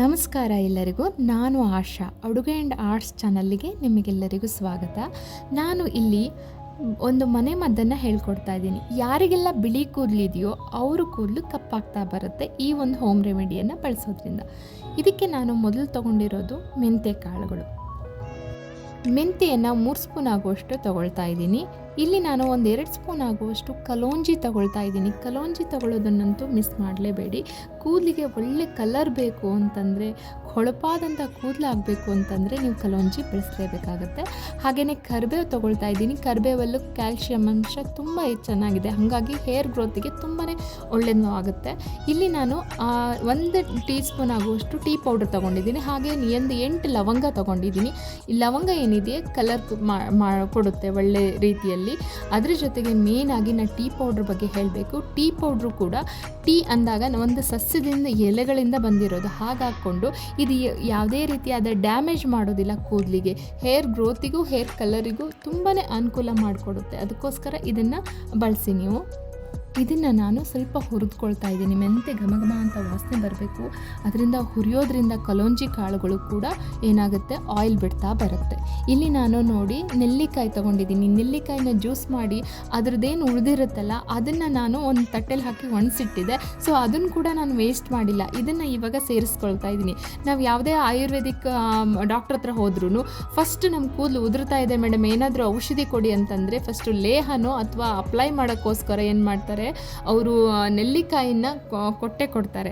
ನಮಸ್ಕಾರ ಎಲ್ಲರಿಗೂ. ನಾನು ಆಶಾ, ಅಡುಗೆ ಆ್ಯಂಡ್ ಆರ್ಟ್ಸ್ ಚಾನಲ್ಗೆ ನಿಮಗೆಲ್ಲರಿಗೂ ಸ್ವಾಗತ. ನಾನು ಇಲ್ಲಿ ಒಂದು ಮನೆ ಮದ್ದನ್ನು ಹೇಳ್ಕೊಡ್ತಾ ಇದ್ದೀನಿ. ಯಾರಿಗೆಲ್ಲ ಬಿಳಿ ಕೂದಲಿದೆಯೋ ಅವ್ರ ಕೂದಲು ಕಪ್ಪಾಗ್ತಾ ಬರುತ್ತೆ ಈ ಒಂದು ಹೋಮ್ ರೆಮಿಡಿಯನ್ನು ಬಳಸೋದ್ರಿಂದ. ಇದಕ್ಕೆ ನಾನು ಮೊದಲು ತೊಗೊಂಡಿರೋದು ಮೆಂತ್ಯ ಕಾಳುಗಳು. ಮೆಂತ್ಯೆಯನ್ನು 3 ಸ್ಪೂನ್ ಆಗುವಷ್ಟು ತೊಗೊಳ್ತಾ ಇದ್ದೀನಿ. ಇಲ್ಲಿ ನಾನು ಒಂದು 2 ಸ್ಪೂನ್ ಆಗುವಷ್ಟು ಕಲೋಂಜಿ ತೊಗೊಳ್ತಾ ಇದ್ದೀನಿ. ಕಲೋಂಜಿ ತೊಗೊಳ್ಳೋದನ್ನಂತೂ ಮಿಸ್ ಮಾಡಲೇಬೇಡಿ. ಕೂದಲಿಗೆ ಒಳ್ಳೆ ಕಲರ್ ಬೇಕು ಅಂತಂದರೆ, ಹೊಳಪಾದಂಥ ಕೂದಲಾಗಬೇಕು ಅಂತಂದರೆ ನೀವು ಕಲೋಂಜಿ ಬೆಳೆಸಲೇಬೇಕಾಗತ್ತೆ. ಹಾಗೆಯೇ ಕರಿಬೇವು ತೊಗೊಳ್ತಾ ಇದ್ದೀನಿ. ಕರಿಬೇವಲ್ಲೂ ಕ್ಯಾಲ್ಶಿಯಂ ಅಂಶ ತುಂಬ ಚೆನ್ನಾಗಿದೆ, ಹಾಗಾಗಿ ಹೇರ್ ಗ್ರೋತಿಗೆ ತುಂಬಾ ಒಳ್ಳೆಯದು ಆಗುತ್ತೆ. ಇಲ್ಲಿ ನಾನು 1 ಟೀ ಸ್ಪೂನ್ ಆಗುವಷ್ಟು ಟೀ ಪೌಡರ್ ತೊಗೊಂಡಿದ್ದೀನಿ. ಹಾಗೆ 8 ಲವಂಗ ತೊಗೊಂಡಿದ್ದೀನಿ. ಈ ಲವಂಗ ಏನಿದೆ ಕಲರ್ ಕೊಡುತ್ತೆ ಒಳ್ಳೆ ರೀತಿಯಲ್ಲಿ. ಅದ್ರ ಜೊತೆಗೆ ಮೇನಾಗಿ ನಾನು ಟೀ ಪೌಡ್ರ್ ಬಗ್ಗೆ ಹೇಳಬೇಕು. ಟೀ ಪೌಡ್ರು ಕೂಡ ಟೀ ಅಂದಾಗ ಒಂದು ಸಸ್ಯದಿಂದ ಎಲೆಗಳಿಂದ ಬಂದಿರೋದು. ಹಾಗಾಕೊಂಡು ಇದು ಯಾವುದೇ ರೀತಿಯಾದ ಡ್ಯಾಮೇಜ್ ಮಾಡೋದಿಲ್ಲ ಕೂದಲಿಗೆ. ಹೇರ್ ಗ್ರೋತಿಗೂ ಹೇರ್ ಕಲರಿಗೂ ತುಂಬಾ ಅನುಕೂಲ ಮಾಡಿಕೊಡುತ್ತೆ. ಅದಕ್ಕೋಸ್ಕರ ಇದನ್ನು ಬಳಸಿ ನೀವು. ಇದನ್ನು ನಾನು ಸ್ವಲ್ಪ ಹುರಿದುಕೊಳ್ತಾ ಇದ್ದೀನಿ. ಮೆಂತೆ ಘಮಘಮ ಅಂತ ವಾಸನೆ ಬರಬೇಕು. ಅದರಿಂದ ಹುರಿಯೋದ್ರಿಂದ ಕಲೋಂಜಿ ಕಾಳುಗಳು ಕೂಡ ಏನಾಗುತ್ತೆ, ಆಯಿಲ್ ಬಿಡ್ತಾ ಬರುತ್ತೆ. ಇಲ್ಲಿ ನಾನು ನೋಡಿ ನೆಲ್ಲಿಕಾಯಿ ತೊಗೊಂಡಿದ್ದೀನಿ. ನೆಲ್ಲಿಕಾಯಿನ ಜ್ಯೂಸ್ ಮಾಡಿ ಅದ್ರದ್ದೇನು ಉಳಿದಿರುತ್ತಲ್ಲ ಅದನ್ನು ನಾನು ಒಂದು ತಟ್ಟೆಲಿ ಹಾಕಿ ಒಣಸಿಟ್ಟಿದ್ದೆ. ಸೊ ಅದನ್ನು ಕೂಡ ನಾನು ವೇಸ್ಟ್ ಮಾಡಿಲ್ಲ. ಇದನ್ನು ಇವಾಗ ಸೇರಿಸ್ಕೊಳ್ತಾ ಇದ್ದೀನಿ. ನಾವು ಯಾವುದೇ ಆಯುರ್ವೇದಿಕ್ ಡಾಕ್ಟ್ರ್ ಹತ್ರ ಹೋದ್ರೂ ಫಸ್ಟ್ ನಮ್ಮ ಕೂದಲು ಉದುರ್ತಾ ಇದೆ ಮೇಡಮ್, ಏನಾದರೂ ಔಷಧಿ ಕೊಡಿ ಅಂತಂದರೆ ಫಸ್ಟು ಲೇಹನೋ ಅಥವಾ ಅಪ್ಲೈ ಮಾಡೋಕ್ಕೋಸ್ಕರ ಏನು ಮಾಡ್ತಾರೆ, ಅವರು ನೆಲ್ಲಿಕಾಯಿನ ಕೊಡ್ತಾರೆ.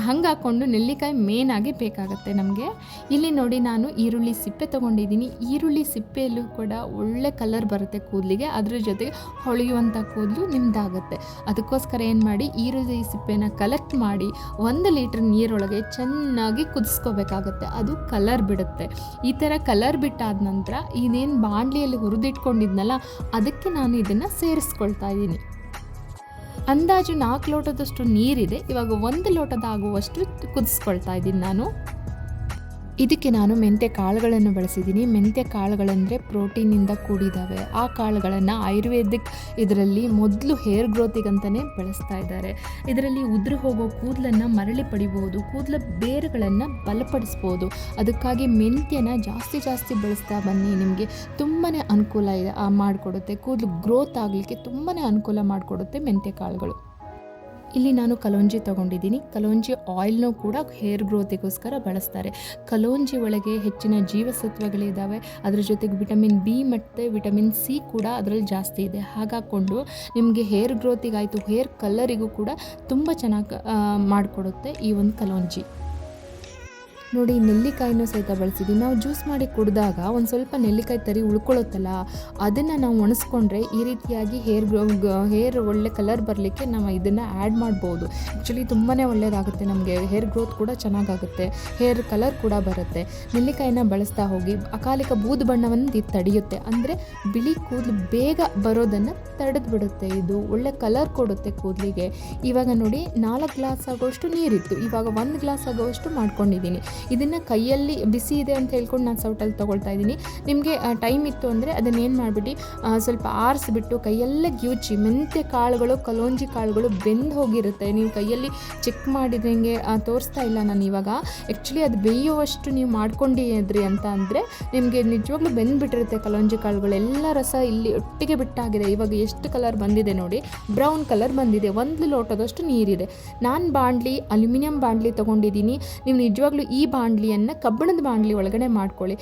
ಹಂಗೆ ಹಾಕ್ಕೊಂಡು ನೆಲ್ಲಿಕಾಯಿ ಮೇನಾಗಿ ಬೇಕಾಗುತ್ತೆ ನಮಗೆ. ಇಲ್ಲಿ ನೋಡಿ ನಾನು ಈರುಳ್ಳಿ ಸಿಪ್ಪೆ ತೊಗೊಂಡಿದ್ದೀನಿ. ಈರುಳ್ಳಿ ಸಿಪ್ಪೆಯಲ್ಲೂ ಕೂಡ ಒಳ್ಳೆ ಕಲರ್ ಬರುತ್ತೆ ಕೂದಲಿಗೆ. ಅದ್ರ ಜೊತೆಗೆ ಹೊಳೆಯುವಂಥ ಕೂದಲು ನಿಮ್ದಾಗುತ್ತೆ. ಅದಕ್ಕೋಸ್ಕರ ಏನು ಮಾಡಿ, ಈರುಳ್ಳಿ ಸಿಪ್ಪೆನ ಕಲೆಕ್ಟ್ ಮಾಡಿ 1 ಲೀಟ್ರ್ ನೀರೊಳಗೆ ಚೆನ್ನಾಗಿ ಕುದಿಸ್ಕೋಬೇಕಾಗತ್ತೆ. ಅದು ಕಲರ್ ಬಿಡುತ್ತೆ. ಈ ಥರ ಕಲರ್ ಬಿಟ್ಟಾದ ನಂತರ ಇದೇನು ಬಾಣಲಿಯಲ್ಲಿ ಹುರಿದಿಟ್ಕೊಂಡಿದ್ನಲ್ಲ ಅದಕ್ಕೆ ನಾನು ಇದನ್ನು ಸೇರಿಸ್ಕೊಳ್ತಾ ಇದ್ದೀನಿ. ಅಂದಾಜು 4 ಲೋಟದಷ್ಟು ನೀರಿದೆ. ಇವಾಗ 1 ಲೋಟದಾಗುವಷ್ಟು ಕುದಿಸ್ಕೊಳ್ತಾ ಇದ್ದೀನಿ ನಾನು. ಇದಕ್ಕೆ ನಾನು ಮೆಂತ್ಯ ಕಾಳುಗಳನ್ನು ಬಳಸಿದ್ದೀನಿ. ಮೆಂತ್ಯ ಕಾಳುಗಳಂದರೆ ಪ್ರೋಟೀನಿಂದ ಕೂಡಿದ್ದಾವೆ. ಆ ಕಾಳುಗಳನ್ನು ಆಯುರ್ವೇದಿಕ್ ಇದರಲ್ಲಿ ಮೊದಲು ಹೇರ್ ಗ್ರೋತಿಗಂತಲೇ ಬಳಸ್ತಾ ಇದ್ದಾರೆ. ಇದರಲ್ಲಿ ಉದುರು ಹೋಗೋ ಕೂದಲನ್ನು ಮರಳಿ ಪಡಿಬೋದು, ಕೂದಲ ಬೇರುಗಳನ್ನು ಬಲಪಡಿಸ್ಬೋದು. ಅದಕ್ಕಾಗಿ ಮೆಂತ್ಯನ ಜಾಸ್ತಿ ಬಳಸ್ತಾ ಬನ್ನಿ. ನಿಮಗೆ ತುಂಬಾ ಅನುಕೂಲ ಇದೆ ಮಾಡಿಕೊಡುತ್ತೆ. ಕೂದಲು ಗ್ರೋತ್ ಆಗಲಿಕ್ಕೆ ತುಂಬಾ ಅನುಕೂಲ ಮಾಡಿಕೊಡುತ್ತೆ ಮೆಂತ್ಯ ಕಾಳುಗಳು. ಇಲ್ಲಿ ನಾನು ಕಲೋಂಜಿ ತೊಗೊಂಡಿದ್ದೀನಿ. ಕಲೋಂಜಿ ಆಯಿಲ್ನೂ ಕೂಡ ಹೇರ್ ಗ್ರೋತಿಗೋಸ್ಕರ ಬಳಸ್ತಾರೆ. ಕಲೋಂಜಿ ಒಳಗೆ ಹೆಚ್ಚಿನ ಜೀವಸತ್ವಗಳಿದ್ದಾವೆ. ಅದರ ಜೊತೆಗೆ ವಿಟಮಿನ್ ಬಿ ಮತ್ತು ವಿಟಮಿನ್ ಸಿ ಕೂಡ ಅದರಲ್ಲಿ ಜಾಸ್ತಿ ಇದೆ. ಹಾಗಾಕೊಂಡು ನಿಮಗೆ ಹೇರ್ ಗ್ರೋತಿಗಾಯಿತು, ಹೇರ್ ಕಲರಿಗೂ ಕೂಡ ತುಂಬ ಚೆನ್ನಾಗಿ ಮಾಡಿಕೊಡುತ್ತೆ ಈ ಒಂದು ಕಲೋಂಜಿ. ನೋಡಿ, ನೆಲ್ಲಿಕಾಯಿನೂ ಸಹಿತ ಬಳಸಿದ್ದೀವಿ. ನಾವು ಜ್ಯೂಸ್ ಮಾಡಿ ಕುಡಿದಾಗ ಒಂದು ಸ್ವಲ್ಪ ನೆಲ್ಲಿಕಾಯಿ ತರಿ ಉಳ್ಕೊಳ್ಳುತ್ತಲ್ಲ, ಅದನ್ನು ನಾವು ಒಣಸ್ಕೊಂಡ್ರೆ ಈ ರೀತಿಯಾಗಿ ಹೇರ್ ಒಳ್ಳೆ ಕಲರ್ ಬರಲಿಕ್ಕೆ ನಾವು ಇದನ್ನು ಆ್ಯಡ್ ಮಾಡ್ಬೋದು. ಆ್ಯಕ್ಚುಲಿ ತುಂಬಾ ಒಳ್ಳೆಯದಾಗುತ್ತೆ. ನಮಗೆ ಹೇರ್ ಗ್ರೋತ್ ಕೂಡ ಚೆನ್ನಾಗಾಗುತ್ತೆ, ಹೇರ್ ಕಲರ್ ಕೂಡ ಬರುತ್ತೆ. ನೆಲ್ಲಿಕಾಯಿನ ಬಳಸ್ತಾ ಹೋಗಿ ಅಕಾಲಿಕ ಬೂದು ಬಣ್ಣವನ್ನು ತಡೆಯುತ್ತೆ. ಅಂದರೆ ಬಿಳಿ ಕೂದಲು ಬೇಗ ಬರೋದನ್ನು ತಡೆದು ಬಿಡುತ್ತೆ. ಇದು ಒಳ್ಳೆ ಕಲರ್ ಕೊಡುತ್ತೆ ಕೂದಲಿಗೆ. ಇವಾಗ ನೋಡಿ 4 ಗ್ಲಾಸ್ ಆಗೋಷ್ಟು ನೀರಿತ್ತು. ಇವಾಗ 1 ಗ್ಲಾಸ್ ಆಗೋಷ್ಟು ಮಾಡ್ಕೊಂಡಿದ್ದೀನಿ. ಇದನ್ನು ಕೈಯಲ್ಲಿ ಬಿಸಿ ಇದೆ ಅಂತ ಹೇಳ್ಕೊಂಡು ನಾನು ಸೌಟಲ್ಲಿ ತೊಗೊಳ್ತಾ ಇದ್ದೀನಿ. ನಿಮಗೆ ಟೈಮ್ ಇತ್ತು ಅಂದರೆ ಅದನ್ನೇನು ಮಾಡಿಬಿಟ್ಟು ಸ್ವಲ್ಪ ಆರಿಸ್ಬಿಟ್ಟು ಕೈಯಲ್ಲೇ ಗಿವುಚಿ. ಮೆಂತ್ಯ ಕಾಳುಗಳು, ಕಲೋಂಜಿ ಕಾಳುಗಳು ಬೆಂದು ಹೋಗಿರುತ್ತೆ. ನೀವು ಕೈಯಲ್ಲಿ ಚೆಕ್ ಮಾಡಿದಂಗೆ ತೋರಿಸ್ತಾ ಇಲ್ಲ ನಾನು ಇವಾಗ. ಆ್ಯಕ್ಚುಲಿ ಅದು ಬೇಯುವಷ್ಟು ನೀವು ಮಾಡ್ಕೊಂಡಿದ್ರಿ ಅಂತ ಅಂದರೆ ನಿಮಗೆ ನಿಜವಾಗ್ಲೂ ಬೆಂದುಬಿಟ್ಟಿರುತ್ತೆ ಕಲೋಂಜಿ ಕಾಳುಗಳು. ಎಲ್ಲ ರಸ ಇಲ್ಲಿ ಒಟ್ಟಿಗೆ ಬಿಟ್ಟಾಗಿದೆ. ಇವಾಗ ಎಷ್ಟು ಕಲರ್ ಬಂದಿದೆ ನೋಡಿ, ಬ್ರೌನ್ ಕಲರ್ ಬಂದಿದೆ. 1 ಲೋಟದಷ್ಟು ನೀರಿದೆ. ನಾನು ಅಲ್ಯೂಮಿನಿಯಂ ಬಾಣಲಿ ತೊಗೊಂಡಿದ್ದೀನಿ. ನೀವು ನಿಜವಾಗ್ಲೂ ಈ ಬಾಣಲಿಯನ್ನು ಕಬ್ಬಿಣದ ಬಾಣಲಿ ಒಳಗಡೆ ಮಾಡ್ಕೊಳ್ಳಿ.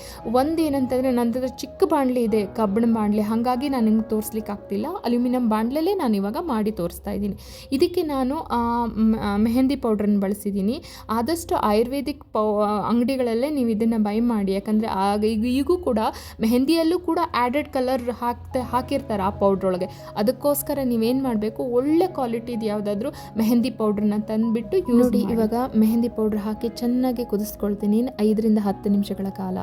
ಏನಂತಂದರೆ ನನ್ನ ಚಿಕ್ಕ ಬಾಣಲಿ ಇದೆ, ಕಬ್ಬಿಣದ ಬಾಣಲಿ, ಹಾಗಾಗಿ ನಾನು ನಿಮ್ಗೆ ತೋರಿಸ್ಲಿಕ್ಕೆ ಆಗ್ತಿಲ್ಲ. ಅಲ್ಯೂಮಿನಿಯಂ ಬಾಣಲಲ್ಲೇ ನಾನು ಇವಾಗ ಮಾಡಿ ತೋರಿಸ್ತಾ ಇದ್ದೀನಿ. ಇದಕ್ಕೆ ನಾನು ಮೆಹಂದಿ ಪೌಡ್ರನ್ನು ಬಳಸಿದ್ದೀನಿ. ಆದಷ್ಟು ಆಯುರ್ವೇದಿಕ್ ಅಂಗಡಿಗಳಲ್ಲೇ ನೀವು ಇದನ್ನು ಬೈ ಮಾಡಿ. ಯಾಕಂದರೆ ಈಗೂ ಕೂಡ ಮೆಹಂದಿಯಲ್ಲೂ ಕೂಡ ಆ್ಯಡೆಡ್ ಕಲರ್ ಹಾಕಿರ್ತಾರೆ ಆ ಪೌಡ್ರೊಳಗೆ. ಅದಕ್ಕೋಸ್ಕರ ನೀವೇನು ಮಾಡಬೇಕು, ಒಳ್ಳೆ ಕ್ವಾಲಿಟಿದು ಯಾವುದಾದ್ರೂ ಮೆಹಂದಿ ಪೌಡ್ರನ್ನ ತಂದುಬಿಟ್ಟು ನೋಡಿ. ಇವಾಗ ಮೆಹಂದಿ ಪೌಡ್ರ್ ಹಾಕಿ ಚೆನ್ನಾಗಿ ಕುದಿಸ್ಕೊಳ್ತೀನಿ 5 ರಿಂದ 10 ನಿಮಿಷಗಳ ಕಾಲ.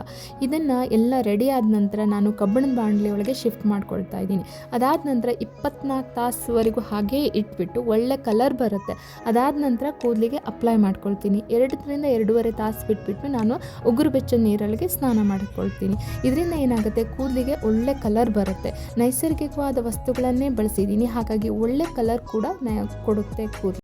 ಇದನ್ನು ಎಲ್ಲ ರೆಡಿ ಆದ ನಂತರ ನಾನು ಕಬ್ಬಿಣದ ಬಾಣಲಿ ಒಳಗೆ ಶಿಫ್ಟ್ ಮಾಡ್ಕೊಳ್ತಾ ಇದ್ದೀನಿ. ಅದಾದ ನಂತರ 24 ತಾಸುವರೆಗೂ ಹಾಗೇ ಇಟ್ಬಿಟ್ಟು ಒಳ್ಳೆ ಕಲರ್ ಬರುತ್ತೆ. ಅದಾದ ನಂತರ ಕೂದಲಿಗೆ ಅಪ್ಲೈ ಮಾಡ್ಕೊಳ್ತೀನಿ. 2 ರಿಂದ 2.5 ತಾಸು ಬಿಟ್ಬಿಟ್ಟು ನಾನು ಉಗುರು ಬೆಚ್ಚ ನೀರೊಳಗೆ ಸ್ನಾನ ಮಾಡಿಕೊಳ್ತೀನಿ. ಇದರಿಂದ ಏನಾಗುತ್ತೆ, ಕೂದಲಿಗೆ ಒಳ್ಳೆ ಕಲರ್ ಬರುತ್ತೆ. ನೈಸರ್ಗಿಕವಾದ ವಸ್ತುಗಳನ್ನೇ ಬಳಸಿದ್ದೀನಿ, ಹಾಗಾಗಿ ಒಳ್ಳೆ ಕಲರ್ ಕೂಡ ಕೊಡುತ್ತೆ ಕೂದಲು.